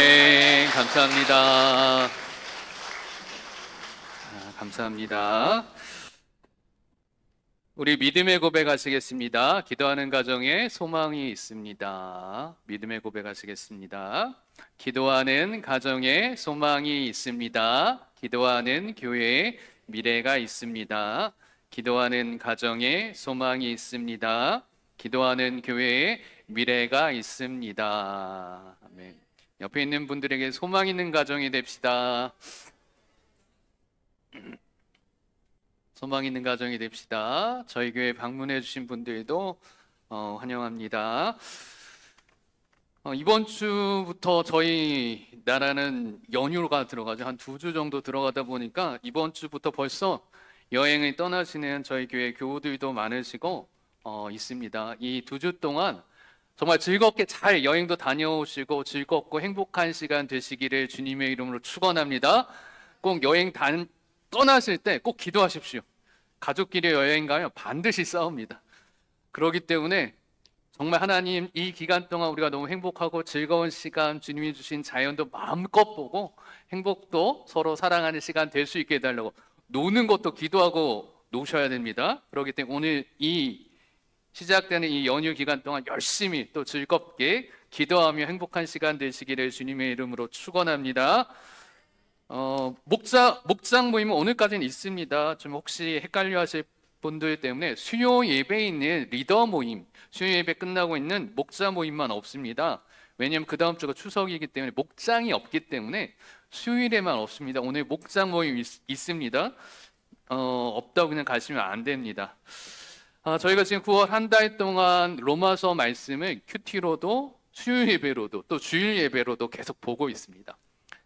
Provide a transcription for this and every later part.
아멘. 감사합니다. 감사합니다. 우리 믿음의 고백하시겠습니다. 기도하는 가정에 소망이 있습니다. 믿음의 고백하시겠습니다. 기도하는 가정에 소망이 있습니다. 기도하는 교회에 미래가 있습니다. 기도하는 가정에 소망이 있습니다. 기도하는 교회에 미래가 있습니다. 아멘. 옆에 있는 분들에게 소망 있는 가정이 됩시다. 소망 있는 가정이 됩시다. 저희 교회 방문해 주신 분들도 환영합니다. 이번 주부터 저희 나라는 연휴가 들어가죠. 한 2주 정도 들어가다 보니까 이번 주부터 벌써 여행을 떠나시는 저희 교회 교우들도 많으시고 있습니다. 이 2주 동안 정말 즐겁게 잘 여행도 다녀오시고 즐겁고 행복한 시간 되시기를 주님의 이름으로 축원합니다. 꼭 여행 떠나실 때 꼭 기도하십시오. 가족끼리 여행 가면 반드시 싸웁니다. 그렇기 때문에 정말 하나님 이 기간 동안 우리가 너무 행복하고 즐거운 시간, 주님이 주신 자연도 마음껏 보고 행복도 서로 사랑하는 시간 될 수 있게 해달라고, 노는 것도 기도하고 노셔야 됩니다. 그렇기 때문에 오늘 이 시작되는 이 연휴 기간 동안 열심히 또 즐겁게 기도하며 행복한 시간 되시기를 주님의 이름으로 축원합니다. 목장 모임은 오늘까지는 있습니다. 좀 혹시 헷갈려 하실 분들 때문에 수요 예배에 있는 리더 모임, 수요 예배 끝나고 있는 목자 모임만 없습니다. 왜냐하면 그 다음 주가 추석이기 때문에 목장이 없기 때문에 수요일에만 없습니다. 오늘 목장 모임 있습니다. 없다고 그냥 가시면 안 됩니다. 저희가 지금 9월 한 달 동안 로마서 말씀을 큐티로도 수요 예배로도 또 주일 예배로도 계속 보고 있습니다.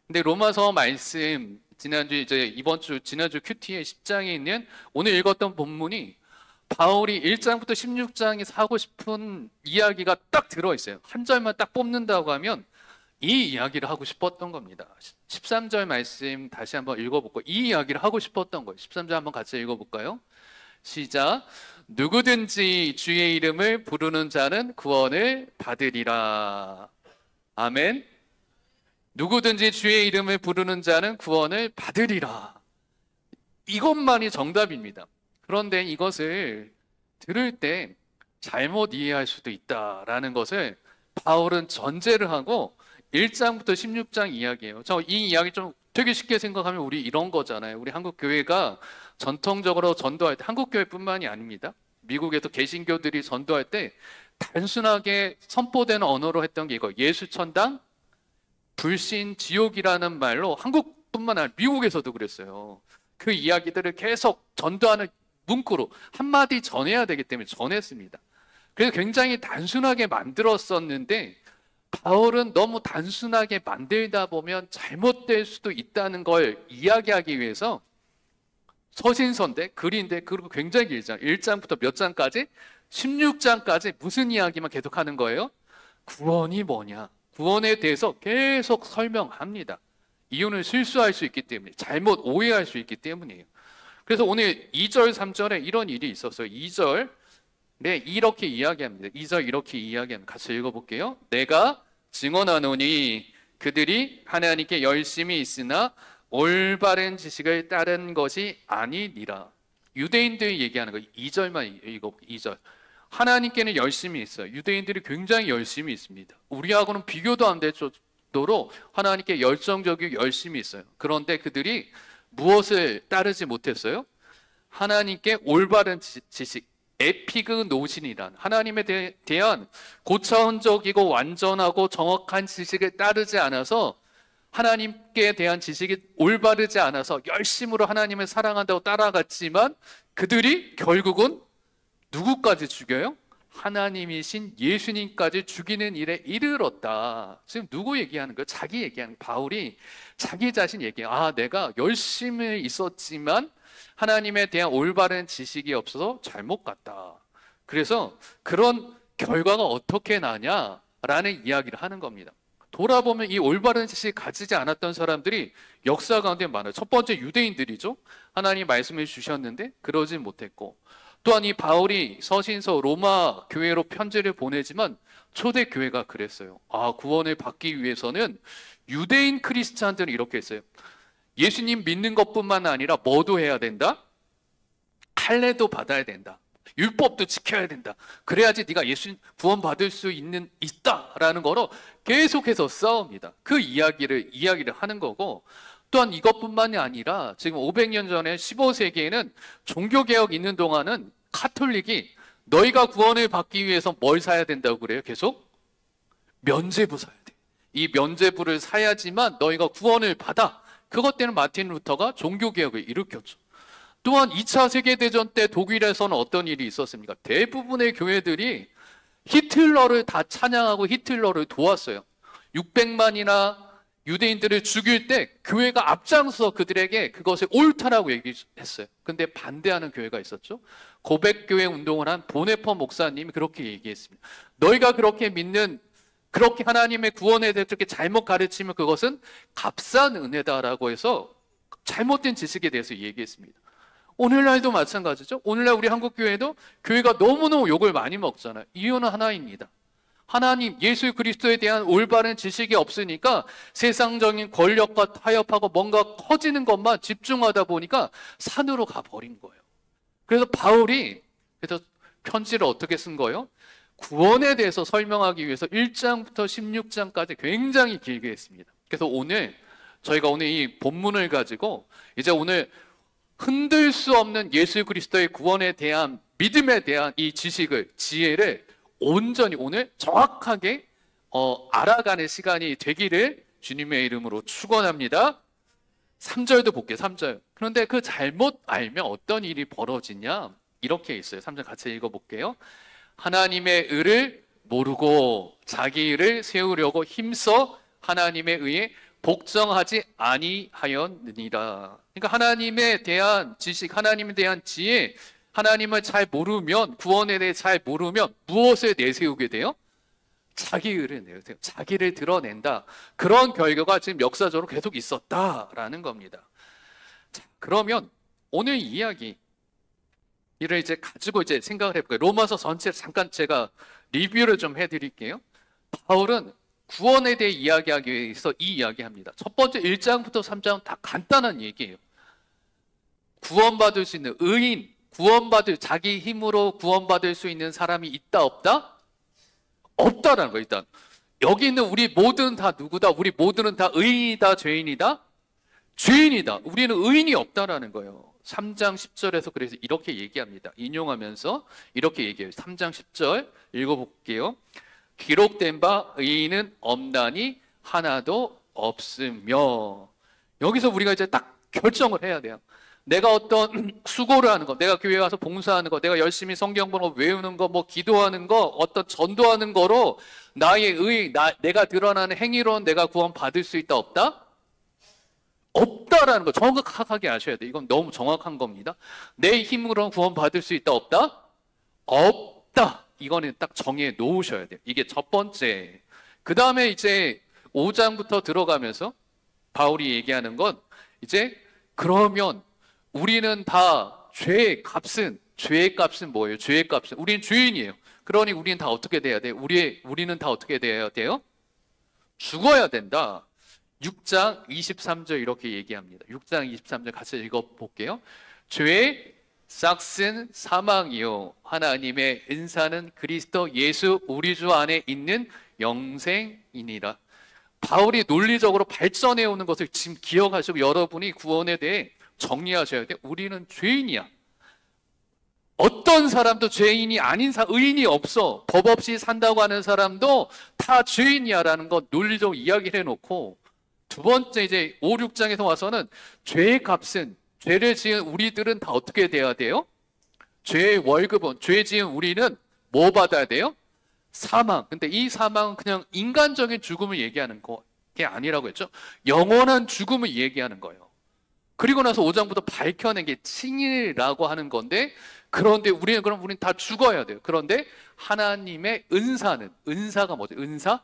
근데 로마서 말씀 지난주 큐티의 10장에 있는 오늘 읽었던 본문이 바울이 1장부터 16장에서 하고 싶은 이야기가 딱 들어있어요. 한 절만 딱 뽑는다고 하면 이 이야기를 하고 싶었던 겁니다. 13절 말씀 다시 한번 읽어볼까요? 이 이야기를 하고 싶었던 거예요. 13절 한번 같이 읽어볼까요? 시작. 누구든지 주의 이름을 부르는 자는 구원을 받으리라. 아멘. 누구든지 주의 이름을 부르는 자는 구원을 받으리라. 이것만이 정답입니다. 그런데 이것을 들을 때 잘못 이해할 수도 있다라는 것을 바울은 전제를 하고 1장부터 16장 이야기예요. 이 이야기 좀 되게 쉽게 생각하면 우리 이런 거잖아요. 우리 한국 교회가 전통적으로 전도할 때, 한국 교회뿐만이 아닙니다. 미국에도 개신교들이 전도할 때 단순하게 선포되는 언어로 했던 게 이거, 예수 천당, 불신, 지옥이라는 말로 한국뿐만 아니라 미국에서도 그랬어요. 그 이야기들을 계속 전도하는 문구로 한마디 전해야 되기 때문에 전했습니다. 그래서 굉장히 단순하게 만들었었는데 바울은 너무 단순하게 만들다 보면 잘못될 수도 있다는 걸 이야기하기 위해서 서신서인데, 글인데, 그리고 굉장히 길잖아요. 1장부터 몇 장까지? 16장까지 무슨 이야기만 계속 하는 거예요? 구원이 뭐냐? 구원에 대해서 계속 설명합니다. 이유는 실수할 수 있기 때문에, 잘못 오해할 수 있기 때문이에요. 그래서 오늘 2절, 3절에 이런 일이 있었어요. 2절에 이렇게 이야기합니다. 2절 이렇게 이야기합니다. 같이 읽어볼게요. 내가 증언하노니 그들이 하나님께 열심히 있으나 올바른 지식을 따른 것이 아니니라. 유대인들이 얘기하는 거 2절만 읽어볼게요. 2절. 하나님께는 열심히 있어요. 유대인들이 굉장히 열심히 있습니다. 우리하고는 비교도 안 될 정도로 하나님께 열정적이고 열심히 있어요. 그런데 그들이 무엇을 따르지 못했어요? 하나님께 올바른 지식, 에피그노신이란 하나님에 대한 고차원적이고 완전하고 정확한 지식을 따르지 않아서, 하나님께 대한 지식이 올바르지 않아서 열심으로 하나님을 사랑한다고 따라갔지만 그들이 결국은 누구까지 죽여요? 하나님이신 예수님까지 죽이는 일에 이르렀다. 지금 누구 얘기하는 거예요? 자기 얘기하는 거예요. 바울이 자기 자신 얘기해요. 내가 열심히 있었지만 하나님에 대한 올바른 지식이 없어서 잘못 갔다. 그래서 그런 결과가 어떻게 나냐라는 이야기를 하는 겁니다. 돌아보면 이 올바른 지식을 가지지 않았던 사람들이 역사 가운데 많아요. 첫 번째 유대인들이죠. 하나님 말씀을 주셨는데 그러지 못했고, 또한 이 바울이 서신서 로마 교회로 편지를 보내지만 초대 교회가 그랬어요. 구원을 받기 위해서는 유대인 크리스찬들은 이렇게 했어요. 예수님 믿는 것뿐만 아니라 뭐도 해야 된다? 할례도 받아야 된다. 율법도 지켜야 된다. 그래야지 네가 예수 구원받을 수 있다라는 거로 계속해서 싸웁니다. 그 이야기를 하는 거고, 또한 이것뿐만이 아니라 지금 500년 전에 15세기에는 종교개혁 있는 동안은 카톨릭이 너희가 구원을 받기 위해서 뭘 사야 된다고 그래요? 계속 면죄부 사야 돼. 이 면죄부를 사야지만 너희가 구원을 받아. 그것 때문에 마틴 루터가 종교개혁을 일으켰죠. 또한 2차 세계대전 때 독일에서는 어떤 일이 있었습니까? 대부분의 교회들이 히틀러를 다 찬양하고 히틀러를 도왔어요. 600만이나 유대인들을 죽일 때 교회가 앞장서 그들에게 그것을 옳다라고 얘기했어요. 근데 반대하는 교회가 있었죠. 고백교회 운동을 한 보네퍼 목사님이 그렇게 얘기했습니다. 너희가 그렇게 믿는, 그렇게 하나님의 구원에 대해서 그렇게 잘못 가르치면 그것은 값싼 은혜다라고 해서 잘못된 지식에 대해서 얘기했습니다. 오늘날도 마찬가지죠. 오늘날 우리 한국교회도 교회가 너무너무 욕을 많이 먹잖아요. 이유는 하나입니다. 하나님, 예수 그리스도에 대한 올바른 지식이 없으니까 세상적인 권력과 타협하고 뭔가 커지는 것만 집중하다 보니까 산으로 가버린 거예요. 그래서 바울이 그래서 편지를 어떻게 쓴 거예요? 구원에 대해서 설명하기 위해서 1장부터 16장까지 굉장히 길게 했습니다. 그래서 저희가 오늘 이 본문을 가지고 이제 오늘 흔들 수 없는 예수 그리스도의 구원에 대한 믿음에 대한 이 지식을, 지혜를 온전히 오늘 정확하게 알아가는 시간이 되기를 주님의 이름으로 축원합니다. 3절도 볼게요. 3절. 그런데 그 잘못 알면 어떤 일이 벌어지냐? 이렇게 있어요. 3절 같이 읽어볼게요. 하나님의 의를 모르고 자기 의를 세우려고 힘써 하나님의 의에 복종하지 아니하였느니라. 그러니까 하나님에 대한 지식, 하나님에 대한 지혜, 하나님을 잘 모르면, 구원에 대해 잘 모르면 무엇을 내세우게 돼요? 자기 의를 내세요. 자기를 드러낸다. 그런 결과가 지금 역사적으로 계속 있었다라는 겁니다. 자, 그러면 오늘 이야기를 이제 가지고 이제 생각을 해볼까요? 로마서 전체를 잠깐 제가 리뷰를 좀 해드릴게요. 바울은 구원에 대해 이야기하기 위해서 이 이야기합니다. 첫 번째 1장부터 3장은 다 간단한 얘기예요. 구원받을 수 있는 의인, 자기 힘으로 구원받을 수 있는 사람이 있다 없다? 없다라는 거예요. 일단 여기 있는 우리 모두는 다 누구다? 우리 모두는 다 의인이다, 죄인이다? 죄인이다. 우리는 의인이 없다라는 거예요. 3장 10절에서 그래서 이렇게 얘기합니다. 인용하면서 이렇게 얘기해요. 3장 10절 읽어볼게요. 기록된 바 의인은 없나니 하나도 없으며. 여기서 우리가 이제 딱 결정을 해야 돼요. 내가 어떤 수고를 하는 거, 내가 교회 가서 봉사하는 거, 내가 열심히 성경 번호 외우는 거, 뭐 기도하는 거, 어떤 전도하는 거로 나의 내가 드러나는 행위로는 내가 구원 받을 수 있다 없다? 없다라는 거 정확하게 아셔야 돼요. 이건 너무 정확한 겁니다. 내 힘으로는 구원 받을 수 있다 없다? 없다. 이거는 딱 정해 놓으셔야 돼요. 이게 첫 번째. 그 다음에 이제 5장부터 들어가면서 바울이 얘기하는 건 이제 그러면 우리는 다 죄의 값은 뭐예요? 죄의 값은 우리는 죄인이에요. 그러니 우리는 다 어떻게 돼야 돼요? 우리는 다 어떻게 돼야 돼요? 죽어야 된다. 6장 23절 이렇게 얘기합니다. 6장 23절 같이 읽어볼게요. 죄의 싹슨 사망이요 하나님의 은사는 그리스도 예수 우리 주 안에 있는 영생이니라. 바울이 논리적으로 발전해 오는 것을 지금 기억하시고 여러분이 구원에 대해 정리하셔야 돼요. 우리는 죄인이야. 어떤 사람도 죄인이 아닌 의인이 없어. 법 없이 산다고 하는 사람도 다 죄인이야라는 것 논리적으로 이야기를 해놓고, 두 번째 이제 5, 6장에서 와서는 죄의 값은, 죄를 지은 우리들은 다 어떻게 돼야 돼요? 죄의 월급은, 죄 지은 우리는 뭐 받아야 돼요? 사망. 근데 이 사망은 그냥 인간적인 죽음을 얘기하는 게 아니라고 했죠. 영원한 죽음을 얘기하는 거예요. 그리고 나서 5장부터 밝혀낸 게 칭의라고 하는 건데, 그런데 우리는 다 죽어야 돼요. 그런데 하나님의 은사가 뭐죠? 은사?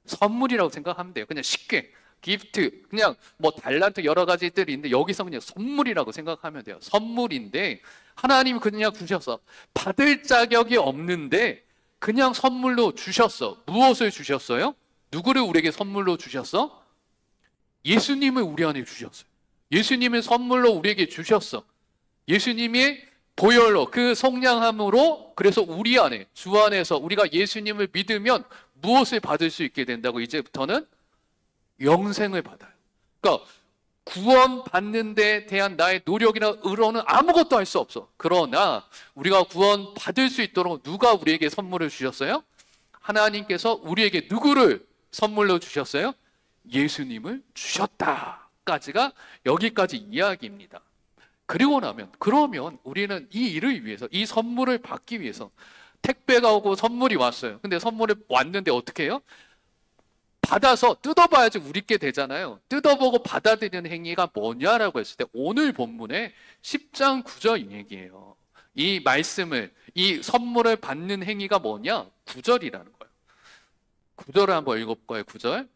선물이라고 생각하면 돼요. 그냥 쉽게. 기프트, 그냥 뭐 달란트 여러 가지들이 있는데 여기서 그냥 선물이라고 생각하면 돼요. 선물인데 하나님이 그냥 주셔서 받을 자격이 없는데 그냥 선물로 주셨어. 무엇을 주셨어요? 누구를 우리에게 선물로 주셨어? 예수님을 우리 안에 주셨어요. 예수님을 선물로 우리에게 주셨어. 예수님의 보혈로, 그 성량함으로, 그래서 우리 안에, 주 안에서 우리가 예수님을 믿으면 무엇을 받을 수 있게 된다고? 이제부터는 영생을 받아요. 그러니까 구원 받는 데 대한 나의 노력이나 의로는 아무것도 할 수 없어. 그러나 우리가 구원 받을 수 있도록 누가 우리에게 선물을 주셨어요? 하나님께서 우리에게 누구를 선물로 주셨어요? 예수님을 주셨다까지가 여기까지 이야기입니다. 그리고 나면, 그러면 우리는 이 일을 위해서, 이 선물을 받기 위해서, 택배가 오고 선물이 왔어요. 근데 선물이 왔는데 어떻게 해요? 받아서 뜯어봐야지 우리께 되잖아요. 뜯어보고 받아들이는 행위가 뭐냐라고 했을 때 오늘 본문에 10장 9절 이 얘기예요. 이 말씀을, 이 선물을 받는 행위가 뭐냐? 9절이라는 거예요. 9절을 한번 읽어볼까요? 9절.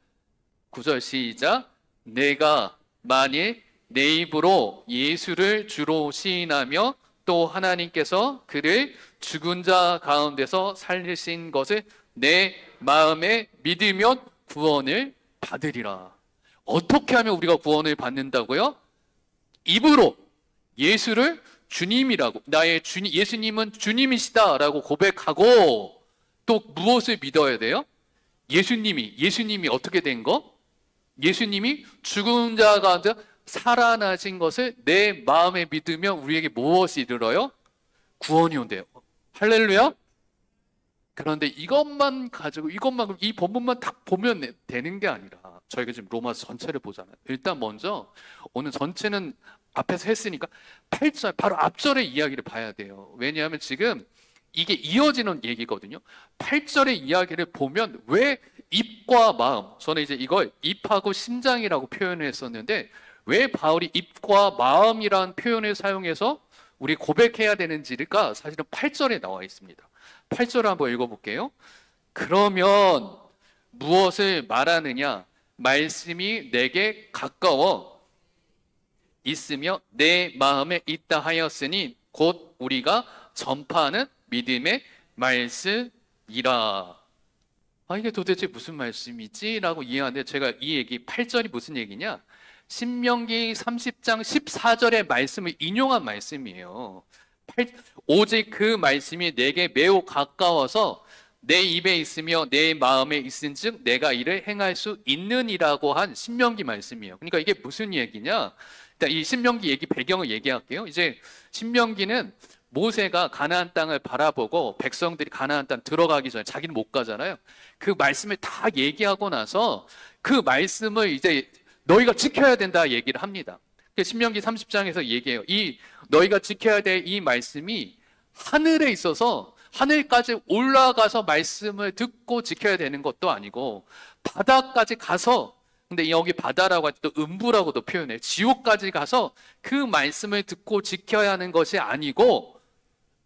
9절 시작. 내가 만일 내 입으로 예수를 주로 시인하며 또 하나님께서 그를 죽은 자 가운데서 살리신 것을 내 마음에 믿으면 구원을 받으리라. 어떻게 하면 우리가 구원을 받는다고요? 입으로 예수를 주님이라고, 나의 주님, 예수님은 주님이시다라고 고백하고, 또 무엇을 믿어야 돼요? 예수님이 어떻게 된 거? 예수님이 죽은 자 가운데 살아나신 것을 내 마음에 믿으면 우리에게 무엇이 이르러요? 구원이 온대요. 할렐루야. 그런데 이것만 가지고, 이 본문만 딱 보면 되는 게 아니라, 저희가 지금 로마서 전체를 보잖아요. 일단 먼저 오늘 전체는 앞에서 했으니까 8절, 바로 앞절의 이야기를 봐야 돼요. 왜냐하면 지금 이게 이어지는 얘기거든요. 8절의 이야기를 보면 왜 입과 마음, 저는 이제 이걸 입하고 심장이라고 표현을 했었는데, 왜 바울이 입과 마음이라는 표현을 사용해서 우리 고백해야 되는지가 사실은 8절에 나와 있습니다. 8절을 한번 읽어볼게요. 그러면 무엇을 말하느냐? 말씀이 내게 가까워 있으며 내 마음에 있다 하였으니 곧 우리가 전파하는 믿음의 말씀이라. 이게 도대체 무슨 말씀이지? 라고 이해하는데, 제가 이 얘기 8절이 무슨 얘기냐? 신명기 30장 14절의 말씀을 인용한 말씀이에요. 오직 그 말씀이 내게 매우 가까워서 내 입에 있으며 내 마음에 있은즉 내가 이를 행할 수 있느니라고 한 신명기 말씀이에요. 그러니까 이게 무슨 얘기냐? 일단 이 신명기 얘기 배경을 얘기할게요. 이제 신명기는 모세가 가나안 땅을 바라보고 백성들이 가나안 땅 들어가기 전에, 자기는 못 가잖아요. 그 말씀을 다 얘기하고 나서 그 말씀을 이제 너희가 지켜야 된다 얘기를 합니다. 신명기 30장에서 얘기해요. 이 너희가 지켜야 될 이 말씀이 하늘에 있어서 하늘까지 올라가서 말씀을 듣고 지켜야 되는 것도 아니고, 바다까지 가서, 근데 여기 바다라고 할 때 또 음부라고도 표현해요. 지옥까지 가서 그 말씀을 듣고 지켜야 하는 것이 아니고,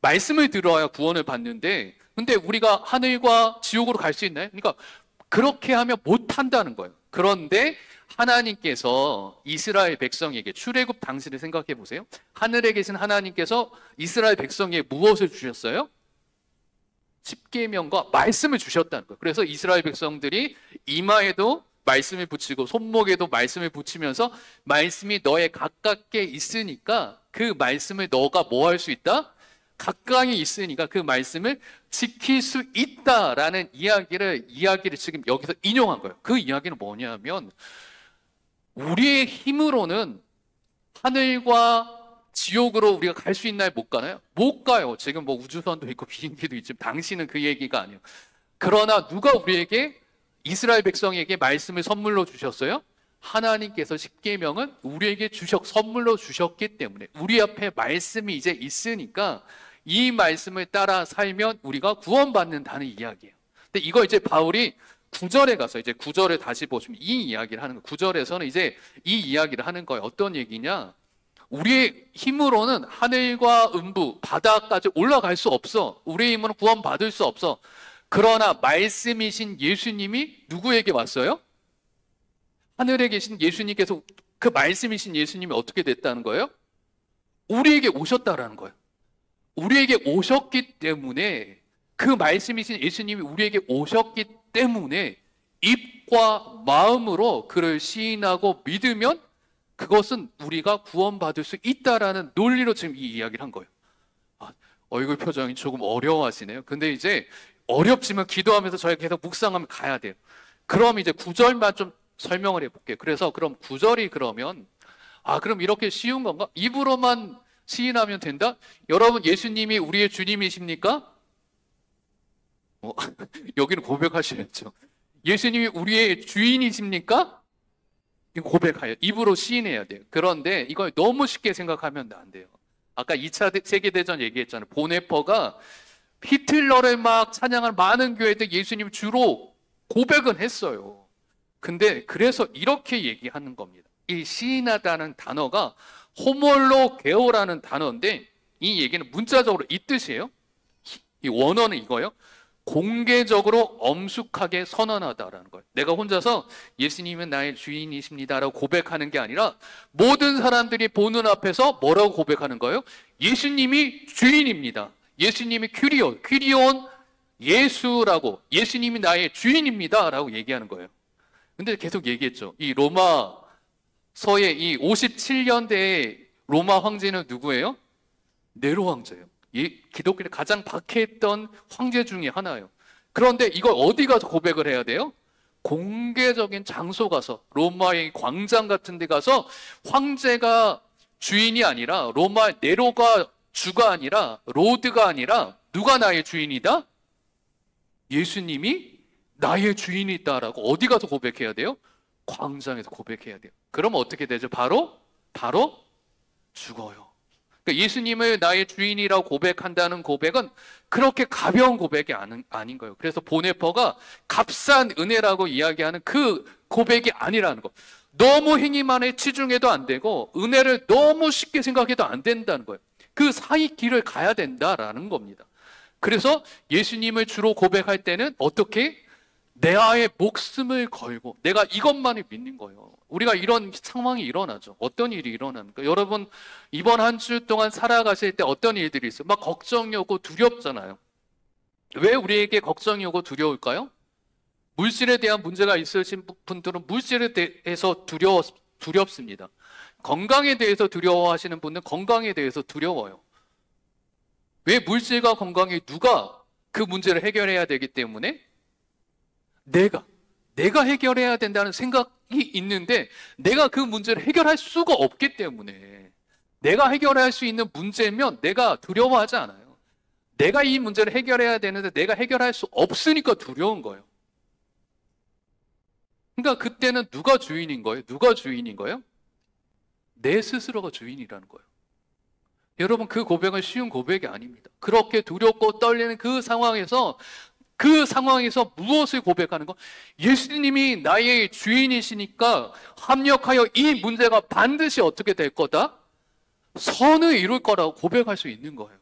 말씀을 들어야 구원을 받는데, 근데 우리가 하늘과 지옥으로 갈 수 있나요? 그러니까 그렇게 하면 못 한다는 거예요. 그런데 하나님께서 이스라엘 백성에게, 출애굽 당시를 생각해 보세요. 하늘에 계신 하나님께서 이스라엘 백성에게 무엇을 주셨어요? 십계명과 말씀을 주셨다는 거예요. 그래서 이스라엘 백성들이 이마에도 말씀을 붙이고 손목에도 말씀을 붙이면서, 말씀이 너의 가깝게 있으니까 그 말씀을 너가 뭐 할 수 있다? 가까이 있으니까 그 말씀을 지킬 수 있다라는 이야기를 지금 여기서 인용한 거예요. 그 이야기는 뭐냐면, 우리의 힘으로는 하늘과 지옥으로 우리가 갈 수 있나요? 못 가나요? 못 가요. 지금 뭐 우주선도 있고 비행기도 있지만 당신은 그 얘기가 아니에요. 그러나 누가 우리에게, 이스라엘 백성에게 말씀을 선물로 주셨어요? 하나님께서 십계명은 우리에게 선물로 주셨기 때문에, 우리 앞에 말씀이 이제 있으니까 이 말씀을 따라 살면 우리가 구원받는다는 이야기예요. 근데 이거 이제 바울이 9절에 가서, 이제 9절을 다시 보시면 이 이야기를 하는 거예요. 9절에서는 이제 이 이야기를 하는 거예요. 어떤 얘기냐? 우리의 힘으로는 하늘과 음부, 바다까지 올라갈 수 없어. 우리의 힘으로는 구원받을 수 없어. 그러나 말씀이신 예수님이 누구에게 왔어요? 하늘에 계신 예수님께서, 그 말씀이신 예수님이 어떻게 됐다는 거예요? 우리에게 오셨다라는 거예요. 우리에게 오셨기 때문에, 그 말씀이신 예수님이 우리에게 오셨기 때문에 입과 마음으로 그를 시인하고 믿으면 그것은 우리가 구원받을 수 있다라는 논리로 지금 이 이야기를 한 거예요. 얼굴 표정이 조금 어려워하시네요. 근데 이제 어렵지만 기도하면서 저희가 계속 묵상하면 가야 돼요. 그럼 이제 9절만 좀 설명을 해볼게요. 그래서 그럼 9절이 그러면 그럼 이렇게 쉬운 건가? 입으로만 시인하면 된다? 여러분, 예수님이 우리의 주님이십니까? 여기는 고백하셔야죠. 예수님이 우리의 주인이십니까? 이거 고백해요. 입으로 시인해야 돼요. 그런데 이걸 너무 쉽게 생각하면 안 돼요. 아까 2차 세계대전 얘기했잖아요. 보네퍼가 히틀러를 막 찬양한 많은 교회들 예수님 주로 고백은 했어요. 근데 그래서 이렇게 얘기하는 겁니다. 이 시인하다는 단어가 호몰로게오라는 단어인데 이 얘기는 문자적으로 이 뜻이에요. 이 원어는 이거예요. 공개적으로 엄숙하게 선언하다라는 거예요. 내가 혼자서 예수님은 나의 주인이십니다라고 고백하는 게 아니라 모든 사람들이 보는 앞에서 뭐라고 고백하는 거예요? 예수님이 주인입니다. 예수님이 퀴리온 예수라고, 예수님이 나의 주인입니다 라고 얘기하는 거예요. 근데 계속 얘기했죠. 이 로마서의 이 57년대의 로마 황제는 누구예요? 네로 황제예요. 기독교를 가장 박해했던 황제 중에 하나예요. 그런데 이걸 어디 가서 고백을 해야 돼요? 공개적인 장소 가서, 로마의 광장 같은 데 가서 황제가 주인이 아니라, 로마 네로가 주가 아니라, 로드가 아니라 누가 나의 주인이다? 예수님이 나의 주인이다라고 어디 가서 고백해야 돼요? 광장에서 고백해야 돼요. 그러면 어떻게 되죠? 바로 죽어요. 그러니까 예수님을 나의 주인이라고 고백한다는 고백은 그렇게 가벼운 고백이 아닌 거예요. 그래서 보네퍼가 값싼 은혜라고 이야기하는 그 고백이 아니라는 거. 너무 행위만에 치중해도 안 되고 은혜를 너무 쉽게 생각해도 안 된다는 거예요. 그 사이 길을 가야 된다라는 겁니다. 그래서 예수님을 주로 고백할 때는 어떻게? 내 아의 목숨을 걸고 내가 이것만을 믿는 거예요. 우리가 이런 상황이 일어나죠. 어떤 일이 일어납니까? 여러분, 이번 한 주 동안 살아가실 때 어떤 일들이 있어요? 막 걱정이 오고 두렵잖아요. 왜 우리에게 걱정이 오고 두려울까요? 물질에 대한 문제가 있으신 분들은 물질에 대해서 두렵습니다. 건강에 대해서 두려워하시는 분은 건강에 대해서 두려워요. 왜 물질과 건강이 누가 그 문제를 해결해야 되기 때문에? 내가 해결해야 된다는 생각이 있는데 내가 그 문제를 해결할 수가 없기 때문에 내가 해결할 수 있는 문제면 내가 두려워하지 않아요. 내가 이 문제를 해결해야 되는데 내가 해결할 수 없으니까 두려운 거예요. 그러니까 그때는 누가 주인인 거예요? 누가 주인인 거예요? 내 스스로가 주인이라는 거예요. 여러분, 그 고백은 쉬운 고백이 아닙니다. 그렇게 두렵고 떨리는 그 상황에서 무엇을 고백하는 거? 예수님이 나의 주인이시니까 합력하여 이 문제가 반드시 어떻게 될 거다? 선을 이룰 거라고 고백할 수 있는 거예요.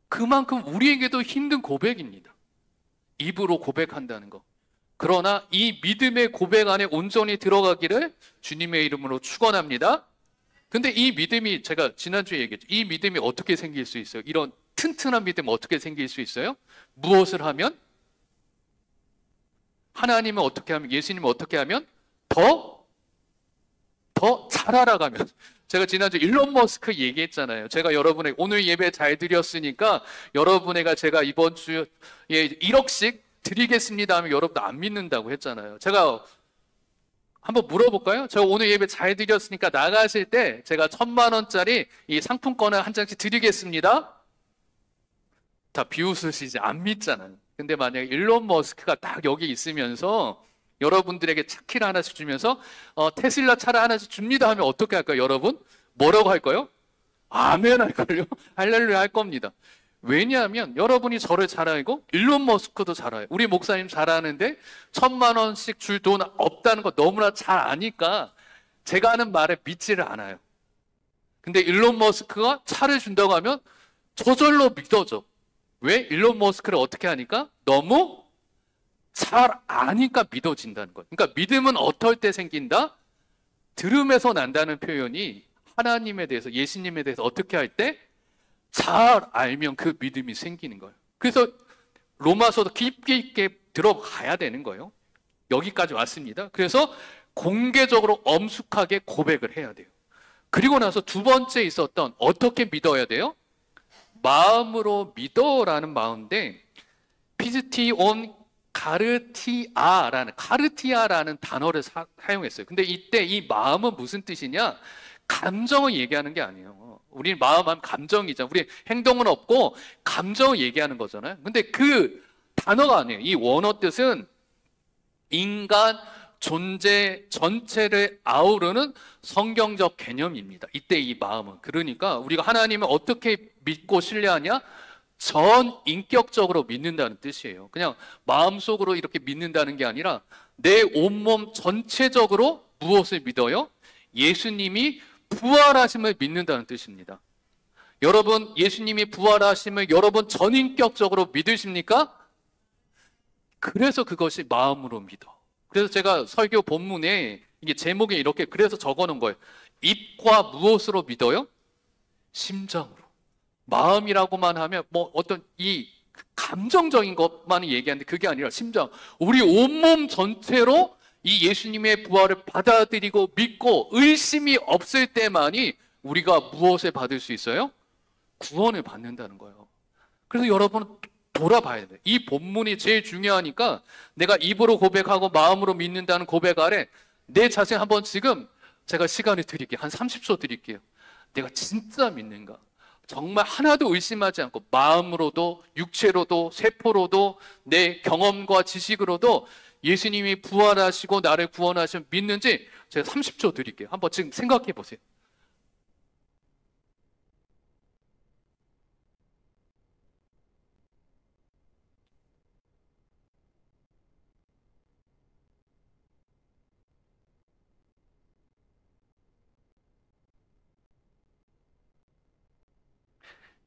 그만큼 우리에게도 힘든 고백입니다. 입으로 고백한다는 거. 그러나 이 믿음의 고백 안에 온전히 들어가기를 주님의 이름으로 축원합니다. 근데 이 믿음이, 제가 지난주에 얘기했죠. 이 믿음이 어떻게 생길 수 있어요? 이런 튼튼한 믿음 어떻게 생길 수 있어요? 무엇을 하면? 하나님은 어떻게 하면? 예수님은 어떻게 하면? 더 잘 알아가면. 제가 지난주 일론 머스크 얘기했잖아요. 제가 여러분의 오늘 예배 잘 드렸으니까 여러분에게 제가 이번 주에 1억씩 드리겠습니다 하면 여러분도 안 믿는다고 했잖아요. 제가 한번 물어볼까요? 제가 오늘 예배 잘 드렸으니까 나가실 때 제가 1,000만 원짜리 이 상품권을 한 장씩 드리겠습니다. 다 비웃으시지, 안 믿잖아요. 근데 만약에 일론 머스크가 딱 여기 있으면서 여러분들에게 차키를 하나씩 주면서 테슬라 차를 하나씩 줍니다 하면 어떻게 할까요? 여러분? 뭐라고 할까요? 아멘 할걸요? 할렐루야 할 겁니다. 왜냐하면 여러분이 저를 잘 알고 일론 머스크도 잘 알아요. 우리 목사님 잘 아는데 1,000만 원씩 줄 돈 없다는 거 너무나 잘 아니까 제가 하는 말에 믿지를 않아요. 근데 일론 머스크가 차를 준다고 하면 저절로 믿어져. 왜? 일론 머스크를 어떻게 하니까? 너무 잘 아니까 믿어진다는 거예요. 그러니까 믿음은 어떨 때 생긴다? 들음에서 난다는 표현이 하나님에 대해서, 예수님에 대해서 어떻게 할 때? 잘 알면 그 믿음이 생기는 거예요. 그래서 로마서도 깊게 있게 들어가야 되는 거예요. 여기까지 왔습니다. 그래서 공개적으로 엄숙하게 고백을 해야 돼요. 그리고 나서 두 번째 있었던 어떻게 믿어야 돼요? 마음으로 믿어라는 마음인데 피스티온 카르티아라는 단어를 사용했어요. 근데 이때 이 마음은 무슨 뜻이냐? 감정을 얘기하는 게 아니에요. 우리 마음은 감정이잖아. 우리 행동은 없고 감정을 얘기하는 거잖아요. 근데 그 단어가 아니에요. 이 원어 뜻은 인간 존재 전체를 아우르는 성경적 개념입니다. 이때 이 마음은. 그러니까 우리가 하나님을 어떻게 믿고 신뢰하냐? 전 인격적으로 믿는다는 뜻이에요. 그냥 마음속으로 이렇게 믿는다는 게 아니라 내 온몸 전체적으로 무엇을 믿어요? 예수님이 부활하심을 믿는다는 뜻입니다. 여러분, 예수님이 부활하심을 여러분 전인격적으로 믿으십니까? 그래서 그것이 마음으로 믿어. 그래서 제가 설교 본문에 이게 제목에 이렇게 그래서 적어 놓은 거예요. 입과 무엇으로 믿어요? 심장으로. 마음이라고만 하면 뭐 어떤 이 감정적인 것만 얘기하는데 그게 아니라 심장. 우리 온몸 전체로 이 예수님의 부활을 받아들이고 믿고 의심이 없을 때만이 우리가 무엇을 받을 수 있어요? 구원을 받는다는 거예요. 그래서 여러분은 돌아봐야 돼요. 이 본문이 제일 중요하니까 내가 입으로 고백하고 마음으로 믿는다는 고백 아래 내 자신 한번 지금 제가 시간을 드릴게요. 한 30초 드릴게요. 내가 진짜 믿는가? 정말 하나도 의심하지 않고 마음으로도 육체로도 세포로도 내 경험과 지식으로도 예수님이 부활하시고 나를 구원하시면 믿는지 제가 30초 드릴게요. 한번 지금 생각해 보세요.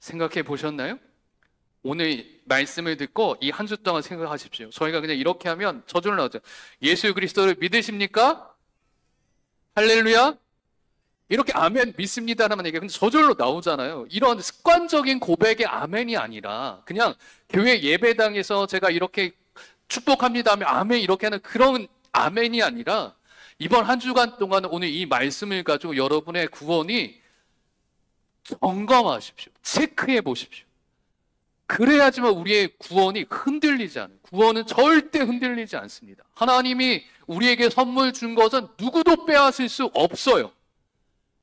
생각해 보셨나요? 오늘 말씀을 듣고 이 한 주 동안 생각하십시오. 저희가 그냥 이렇게 하면 저절로 나오죠. 예수 그리스도를 믿으십니까? 할렐루야? 이렇게 아멘 믿습니다라는 얘기가 근데 저절로 나오잖아요. 이런 습관적인 고백의 아멘이 아니라 그냥 교회 예배당에서 제가 이렇게 축복합니다 하면 아멘 이렇게 하는 그런 아멘이 아니라 이번 한 주간 동안 오늘 이 말씀을 가지고 여러분의 구원이 점검하십시오. 체크해 보십시오. 그래야지만 우리의 구원이 흔들리지 않아요. 구원은 절대 흔들리지 않습니다. 하나님이 우리에게 선물 준 것은 누구도 빼앗을 수 없어요.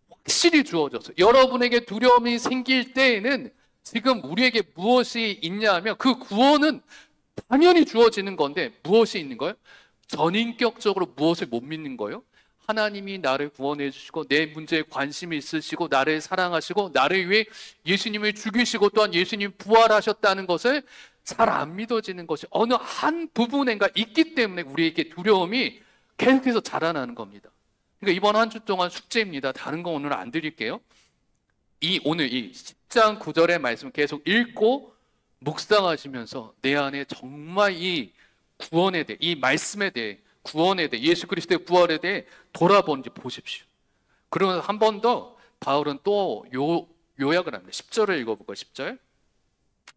확실히 주어졌어요. 여러분에게 두려움이 생길 때에는 지금 우리에게 무엇이 있냐 하면 그 구원은 당연히 주어지는 건데 무엇이 있는 거예요? 전인격적으로 무엇을 못 믿는 거예요? 하나님이 나를 구원해 주시고 내 문제에 관심이 있으시고 나를 사랑하시고 나를 위해 예수님을 죽이시고 또한 예수님이 부활하셨다는 것을 잘 안 믿어지는 것이 어느 한 부분인가 있기 때문에 우리에게 두려움이 계속해서 자라나는 겁니다. 그러니까 이번 한 주 동안 숙제입니다. 다른 거 오늘 안 드릴게요. 오늘 이 10장 9절의 말씀 계속 읽고 묵상하시면서 내 안에 정말 이 구원에 대해 이 말씀에 대해 구원에 대해 예수 그리스도의 부활에 대해 돌아보는지 보십시오. 그러면 한 번 더 바울은 또 요약을 합니다. 10절을 읽어볼까요? 10절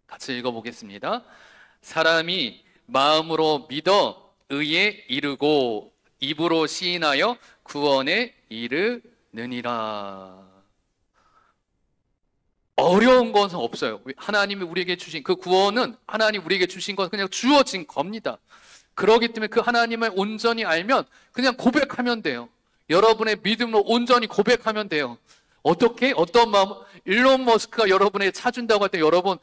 같이 읽어보겠습니다. 사람이 마음으로 믿어 의에 이르고 입으로 시인하여 구원에 이르느니라. 어려운 것은 없어요. 하나님이 우리에게 주신 그 구원은 하나님 우리에게 주신 건 그냥 주어진 겁니다. 그렇기 때문에 그 하나님을 온전히 알면 그냥 고백하면 돼요. 여러분의 믿음으로 온전히 고백하면 돼요. 어떻게? 어떤 마음? 일론 머스크가 여러분에게 차준다고 할 때 여러분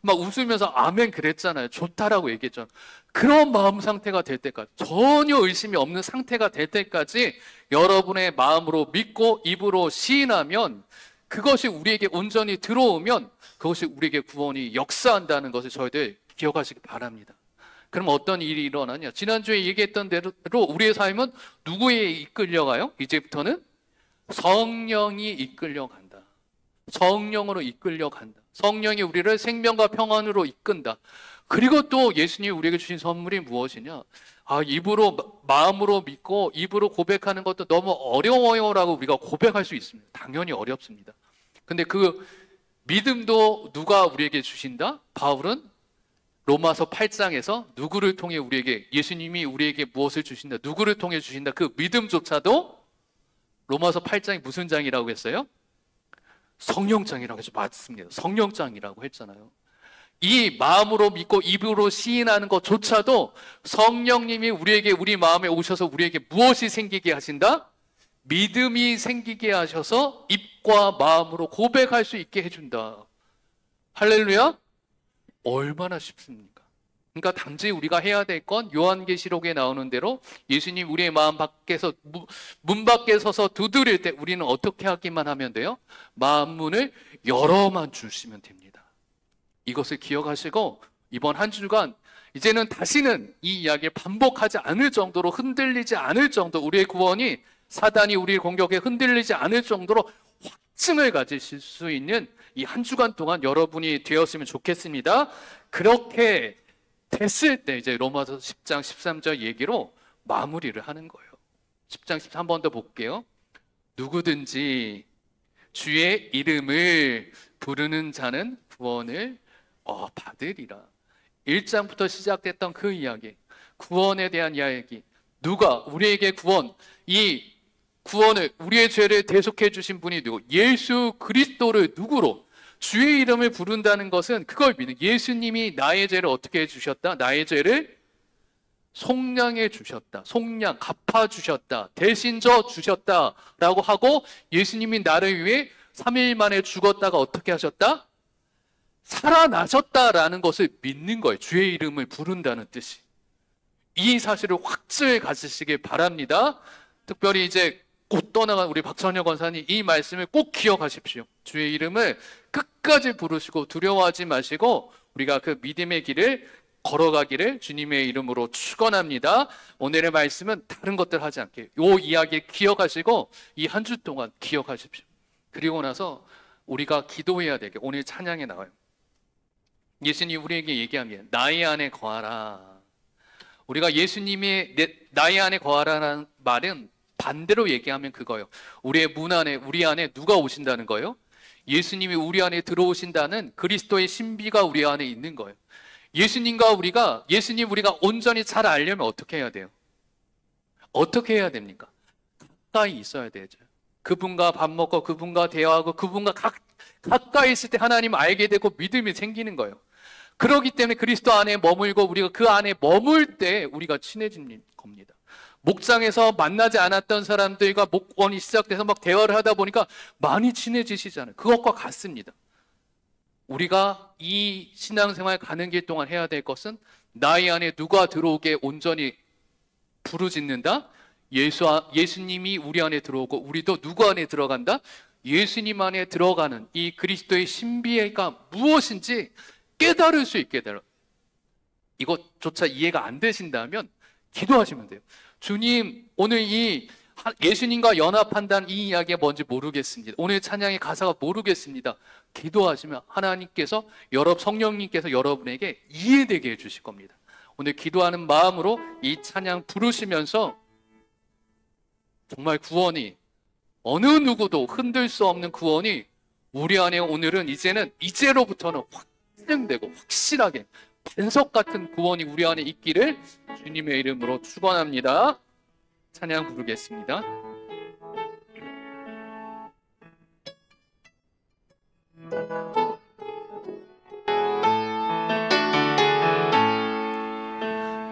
막 웃으면서 아멘 그랬잖아요. 좋다라고 얘기했죠. 그런 마음 상태가 될 때까지 전혀 의심이 없는 상태가 될 때까지 여러분의 마음으로 믿고 입으로 시인하면 그것이 우리에게 온전히 들어오면 그것이 우리에게 구원이 역사한다는 것을 저희들 기억하시기 바랍니다. 그럼 어떤 일이 일어나냐? 지난주에 얘기했던 대로 우리의 삶은 누구에 이끌려가요? 이제부터는 성령이 이끌려간다. 성령으로 이끌려간다. 성령이 우리를 생명과 평안으로 이끈다. 그리고 또 예수님이 우리에게 주신 선물이 무엇이냐? 입으로 마음으로 믿고 입으로 고백하는 것도 너무 어려워요라고 우리가 고백할 수 있습니다. 당연히 어렵습니다. 근데 그 믿음도 누가 우리에게 주신다? 바울은 로마서 8장에서 누구를 통해 우리에게, 예수님이 우리에게 무엇을 주신다, 누구를 통해 주신다, 그 믿음조차도 로마서 8장이 무슨 장이라고 했어요? 성령장이라고 해서 맞습니다. 성령장이라고 했잖아요. 이 마음으로 믿고 입으로 시인하는 것조차도 성령님이 우리에게, 우리 마음에 오셔서 우리에게 무엇이 생기게 하신다? 믿음이 생기게 하셔서 입과 마음으로 고백할 수 있게 해준다. 할렐루야? 얼마나 쉽습니까? 그러니까 단지 우리가 해야 될 건 요한계시록에 나오는 대로 예수님 우리의 마음 밖에서, 문 밖에 서서 두드릴 때 우리는 어떻게 하기만 하면 돼요? 마음 문을 열어만 주시면 됩니다. 이것을 기억하시고 이번 한 주간 이제는 다시는 이 이야기를 반복하지 않을 정도로, 흔들리지 않을 정도, 우리의 구원이 사단이 우리를 공격해 흔들리지 않을 정도로 확증을 가지실 수 있는 이 한 주간 동안 여러분이 되었으면 좋겠습니다. 그렇게 됐을 때 이제 로마서 10장 13절 얘기로 마무리를 하는 거예요. 10장 13번 더 볼게요. 누구든지 주의 이름을 부르는 자는 구원을 받으리라. 1장부터 시작됐던 그 이야기, 구원에 대한 이야기, 누가 우리에게 구원, 이 구원을, 우리의 죄를 대속해 주신 분이 누구? 예수 그리스도를 누구로? 주의 이름을 부른다는 것은 그걸 믿는, 예수님이 나의 죄를 어떻게 해주셨다? 나의 죄를 속량해 주셨다, 속량, 갚아주셨다, 대신 져 주셨다 라고 하고, 예수님이 나를 위해 3일 만에 죽었다가 어떻게 하셨다? 살아나셨다라는 것을 믿는 거예요. 주의 이름을 부른다는 뜻이. 이 사실을 확증을 가지시길 바랍니다. 특별히 이제 곧 떠나간 우리 박선혁 권사님, 이 말씀을 꼭 기억하십시오. 주의 이름을 끝까지 부르시고 두려워하지 마시고 우리가 그 믿음의 길을 걸어가기를 주님의 이름으로 축원합니다. 오늘의 말씀은 다른 것들 하지 않게 이 이야기 기억하시고 이 한 주 동안 기억하십시오. 그리고 나서 우리가 기도해야 되게, 오늘 찬양에 나와요. 예수님 우리에게 얘기합니다. 나의 안에 거하라. 우리가 예수님의 나의 안에 거하라는 말은 반대로 얘기하면 그거예요. 우리의 문 안에, 우리 안에 누가 오신다는 거예요? 예수님이 우리 안에 들어오신다는 그리스도의 신비가 우리 안에 있는 거예요. 예수님과 예수님 우리가 온전히 잘 알려면 어떻게 해야 돼요? 어떻게 해야 됩니까? 가까이 있어야 되죠. 그분과 밥 먹고 그분과 대화하고 그분과 가까이 있을 때 하나님 알게 되고 믿음이 생기는 거예요. 그렇기 때문에 그리스도 안에 머물고 우리가 그 안에 머물 때 우리가 친해지는 겁니다. 목장에서 만나지 않았던 사람들과 목원이 시작돼서 막 대화를 하다 보니까 많이 친해지시잖아요. 그것과 같습니다. 우리가 이 신앙생활 가는 길 동안 해야 될 것은 나의 안에 누가 들어오게 온전히 부르짖는다? 예수님이 우리 안에 들어오고 우리도 누구 안에 들어간다? 예수님 안에 들어가는 이 그리스도의 신비가 무엇인지 깨달을 수 있게 되라. 이것조차 이해가 안 되신다면 기도하시면 돼요. 주님, 오늘 이 예수님과 연합한다는 이 이야기가 뭔지 모르겠습니다. 오늘 찬양의 가사가 모르겠습니다. 기도하시면 하나님께서, 성령님께서 여러분에게 이해되게 해주실 겁니다. 오늘 기도하는 마음으로 이 찬양 부르시면서 정말 구원이, 어느 누구도 흔들 수 없는 구원이 우리 안에 오늘은 이제로부터는 확증되고 확실하게 반석 같은 구원이 우리 안에 있기를 주님의 이름으로 축원합니다. 찬양 부르겠습니다.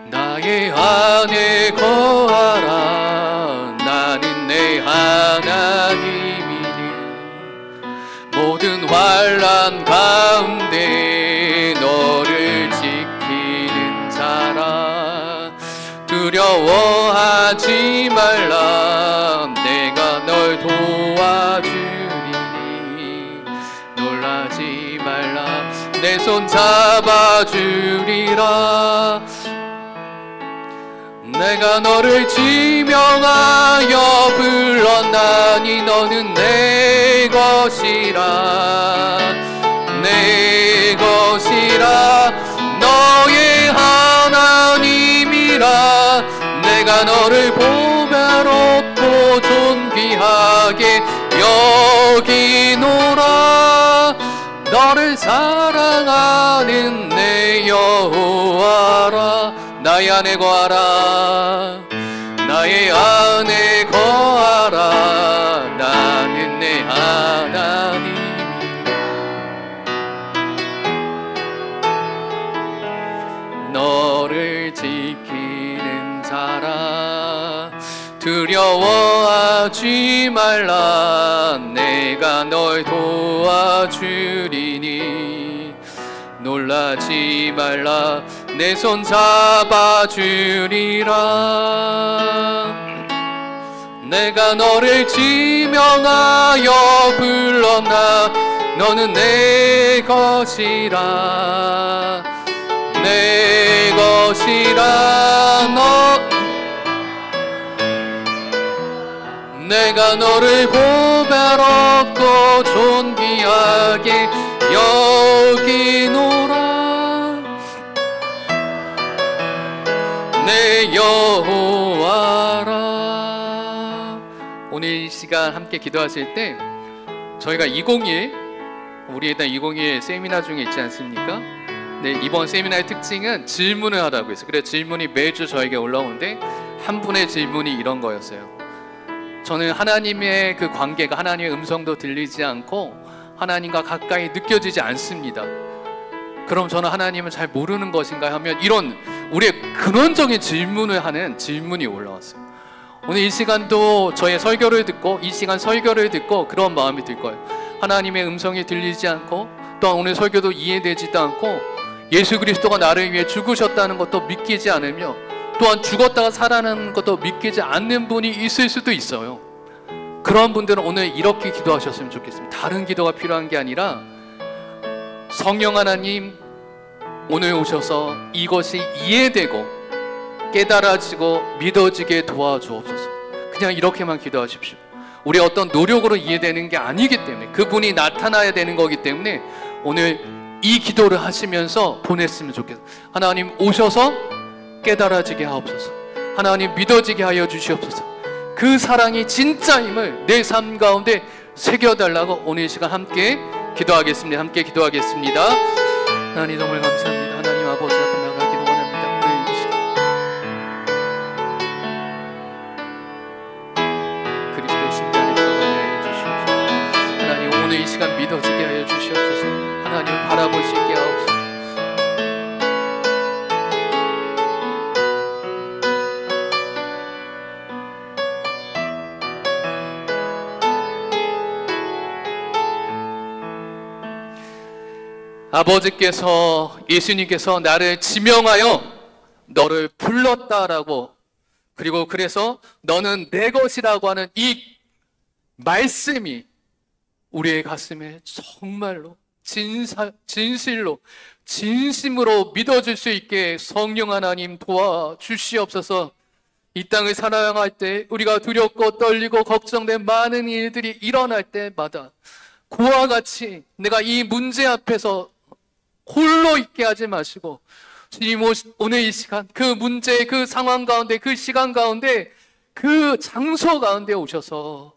나의 안에 거하라. 나는 내 하나님이니 모든 환난 가운데 너를 지키는 자라. 두려워하지 말라. 내가 널 도와주리니 놀라지 말라. 내 손 잡아주리라. 내가 너를 지명하여 불렀나니 너는 내 것이라. 내 것이라. 너의 하나님이라. 내가 너를 보배롭고 존귀하게 여기노라. 너 너를 사랑하는 내 여호와라. 나의 안에 거하라. 나의 안에 거하라. 나는 내 하나님. 너를 지키는 자라. 두려워하지 말라. 내가 널 도와주리니. 놀라지 말라. 내 손 잡아주리라. 내가 너를 지명하여 불렀나. 너는 내 것이라. 내 것이라. 내가 너를 고배롭고 존귀하게 여기노라. 내 여호와라. 오늘 이 시간 함께 기도하실 때 저희가 2021 우리에다 2021 세미나 중에 있지 않습니까? 네, 이번 세미나의 특징은 질문을 하라고 했어요. 그래서 질문이 매주 저에게 올라오는데 한 분의 질문이 이런 거였어요. 저는 하나님의 그 관계가, 하나님의 음성도 들리지 않고 하나님과 가까이 느껴지지 않습니다. 그럼 저는 하나님을 잘 모르는 것인가 하면 이런 우리의 근원적인 질문을 하는 질문이 올라왔어요. 오늘 이 시간도 저의 설교를 듣고 이 시간 설교를 듣고 그런 마음이 들 거예요. 하나님의 음성이 들리지 않고 또한 오늘 설교도 이해되지도 않고 예수 그리스도가 나를 위해 죽으셨다는 것도 믿기지 않으며 또한 죽었다가 살아나는 것도 믿기지 않는 분이 있을 수도 있어요. 그런 분들은 오늘 이렇게 기도하셨으면 좋겠습니다. 다른 기도가 필요한 게 아니라 성령 하나님 오늘 오셔서 이것이 이해되고 깨달아지고 믿어지게 도와주옵소서. 그냥 이렇게만 기도하십시오. 우리 어떤 노력으로 이해되는 게 아니기 때문에 그분이 나타나야 되는 거기 때문에 오늘 이 기도를 하시면서 보냈으면 좋겠어요. 하나님 오셔서 깨달아지게 하옵소서. 하나님 믿어지게 하여 주시옵소서. 그 사랑이 진짜임을 내 삶 가운데 새겨달라고 오늘 이 시간 함께 기도하겠습니다. 함께 기도하겠습니다. 하나님 정말 감사합니다. 하나님 아버지 앞에 나가기를 원합니다. 오늘 이 시간 그리스도의 십자가에 들어가게 해주시옵소서. 하나님 오늘 이 시간 믿어지게 하여 주시옵소서. 하나님을 바라볼 수 있게 하옵소서. 아버지께서 예수님께서 나를 지명하여 너를 불렀다라고 그리고 그래서 너는 내 것이라고 하는 이 말씀이 우리의 가슴에 정말로 진실로 진심으로 믿어질 수 있게 성령 하나님 도와주시옵소서. 이 땅을 살아갈 때 우리가 두렵고 떨리고 걱정된 많은 일들이 일어날 때마다 그와 같이 내가 이 문제 앞에서 홀로 있게 하지 마시고 주님 오늘 이 시간 그 문제 그 상황 가운데 그 시간 가운데 그 장소 가운데 오셔서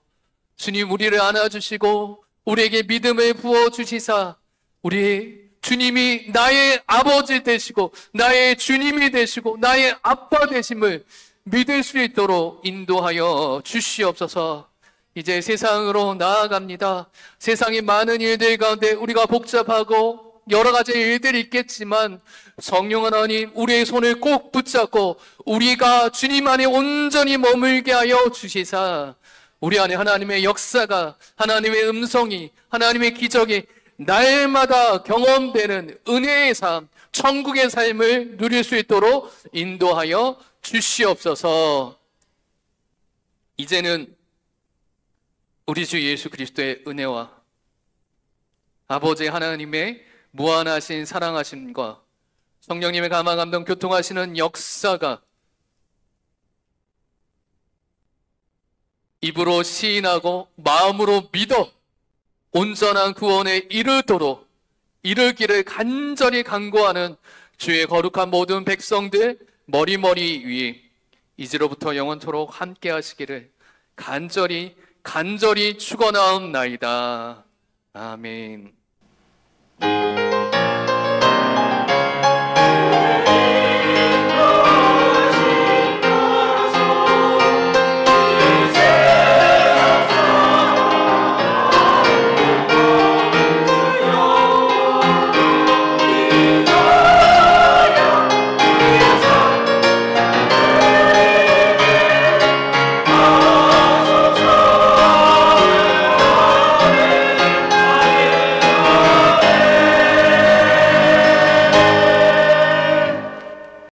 주님 우리를 안아주시고 우리에게 믿음을 부어주시사 우리 주님이 나의 아버지 되시고 나의 주님이 되시고 나의 아빠 되심을 믿을 수 있도록 인도하여 주시옵소서. 이제 세상으로 나아갑니다. 세상의 많은 일들 가운데 우리가 복잡하고 여러 가지 일들이 있겠지만 성령 하나님 우리의 손을 꼭 붙잡고 우리가 주님 안에 온전히 머물게 하여 주시사 우리 안에 하나님의 역사가 하나님의 음성이 하나님의 기적이 날마다 경험되는 은혜의 삶 천국의 삶을 누릴 수 있도록 인도하여 주시옵소서. 이제는 우리 주 예수 그리스도의 은혜와 아버지 하나님의 무한하신 사랑하심과 성령님의 감화 감동 교통하시는 역사가 입으로 시인하고 마음으로 믿어 온전한 구원에 이르기를 간절히 간구하는 주의 거룩한 모든 백성들 머리머리 위에 이제로부터 영원토록 함께 하시기를 간절히 축원하옵나이다. 아멘. 네.